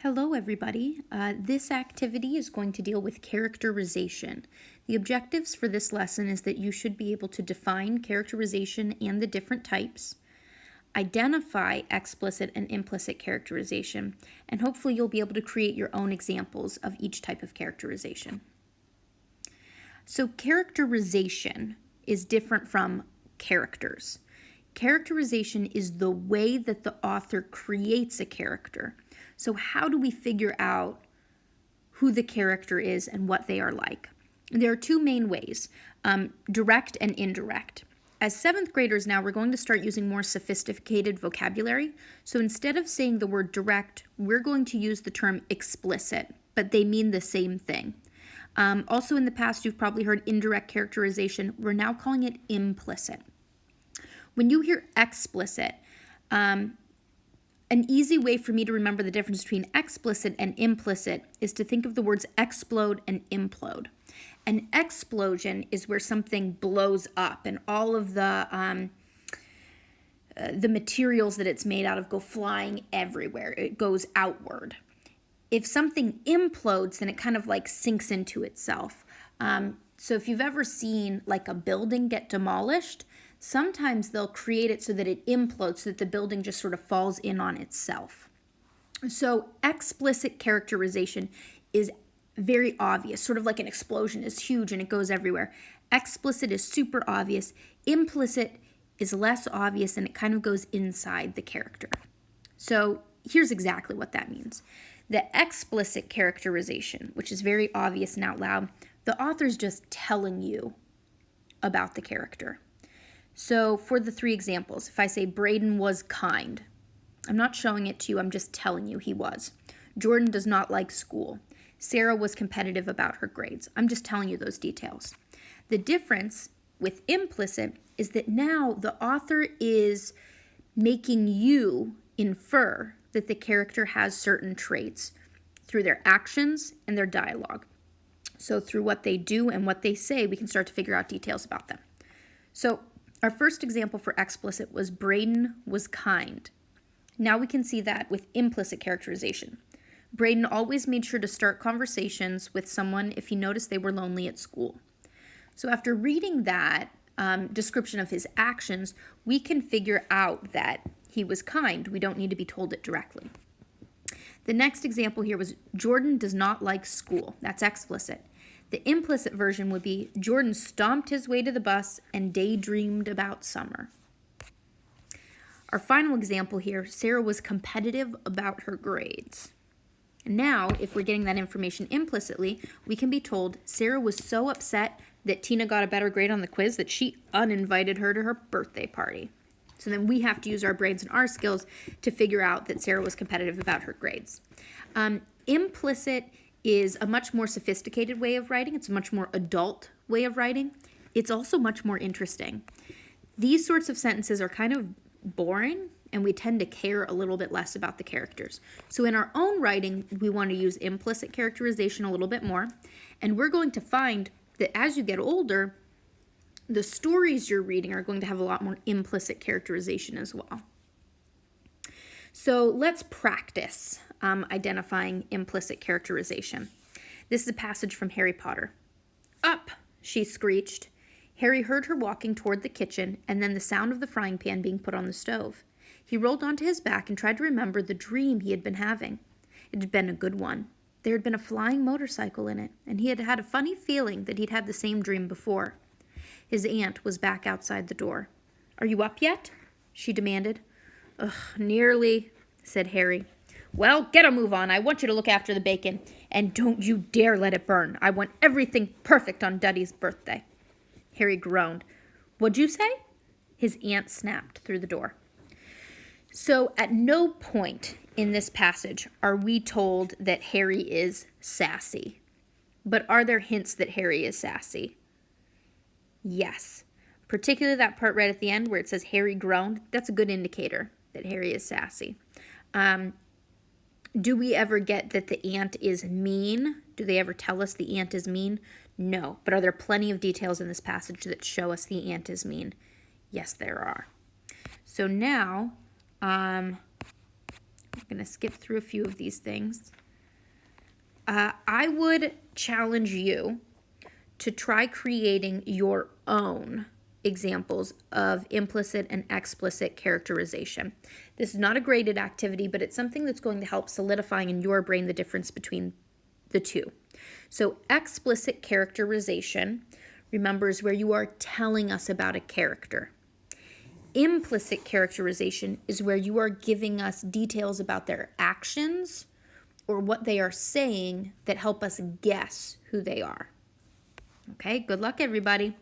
Hello, everybody. This activity is going to deal with characterization. The objectives for this lesson is that you should be able to define characterization and the different types, identify explicit and implicit characterization, and hopefully you'll be able to create your own examples of each type of characterization. So characterization is different from characters. Characterization is the way that the author creates a character. So how do we figure out who the character is and what they are like? There are two main ways, direct and indirect. As 7th graders now, we're going to start using more sophisticated vocabulary. So instead of saying the word direct, we're going to use the term explicit, but they mean the same thing. Also in the past, you've probably heard indirect characterization. We're now calling it implicit. When you hear explicit, an easy way for me to remember the difference between explicit and implicit is to think of the words explode and implode. An explosion is where something blows up and all of the materials that it's made out of go flying everywhere. It goes outward. If something implodes, then it kind of like sinks into itself. So if you've ever seen like a building get demolished, sometimes they'll create it so that it implodes, so that the building just sort of falls in on itself. So explicit characterization is very obvious, sort of like an explosion is huge and it goes everywhere. Explicit is super obvious. Implicit is less obvious and it kind of goes inside the character. So here's exactly what that means. The explicit characterization, which is very obvious and out loud, the author's just telling you about the character. So for the 3 examples, if I say Braden was kind, I'm not showing it to you, I'm just telling you he was. Jordan does not like school. Sarah was competitive about her grades. I'm just telling you those details. The difference with implicit is that now the author is making you infer that the character has certain traits through their actions and their dialogue. So through what they do and what they say, we can start to figure out details about them. So our first example for explicit was Braden was kind. Now we can see that with implicit characterization. Braden always made sure to start conversations with someone if he noticed they were lonely at school. So after reading that description of his actions, we can figure out that he was kind. We don't need to be told it directly. The next example here was Jordan does not like school. That's explicit. The implicit version would be Jordan stomped his way to the bus and daydreamed about summer. Our final example here, Sarah was competitive about her grades. Now, if we're getting that information implicitly, we can be told Sarah was so upset that Tina got a better grade on the quiz that she uninvited her to her birthday party. So then we have to use our brains and our skills to figure out that Sarah was competitive about her grades. Implicit is a much more sophisticated way of writing. It's a much more adult way of writing. It's also much more interesting. These sorts of sentences are kind of boring, and we tend to care a little bit less about the characters. So in our own writing, we want to use implicit characterization a little bit more, and we're going to find that as you get older, the stories you're reading are going to have a lot more implicit characterization as well. So let's practice identifying implicit characterization. This is a passage from Harry Potter. Up, she screeched. Harry heard her walking toward the kitchen and then the sound of the frying pan being put on the stove. He rolled onto his back and tried to remember the dream he had been having. It had been a good one. There had been a flying motorcycle in it, and he had had a funny feeling that he'd had the same dream before. His aunt was back outside the door. Are you up yet? She demanded. Ugh, nearly, said Harry. Well, get a move on. I want you to look after the bacon. And don't you dare let it burn. I want everything perfect on Duddy's birthday. Harry groaned. What'd you say? His aunt snapped through the door. So at no point in this passage are we told that Harry is sassy. But are there hints that Harry is sassy? Yes. Particularly that part right at the end where it says Harry groaned. That's a good indicator that Harry is sassy. Do we ever get that the aunt is mean? Do they ever tell us the aunt is mean? No. But are there plenty of details in this passage that show us the aunt is mean? Yes, there are. So now going to skip through a few of these things. I would challenge you to try creating your own examples of implicit and explicit characterization. This is not a graded activity, but it's something that's going to help solidifying in your brain the difference between the two. So explicit characterization, remember, is where you are telling us about a character. Implicit characterization is where you are giving us details about their actions or what they are saying that help us guess who they are. Okay, good luck, everybody.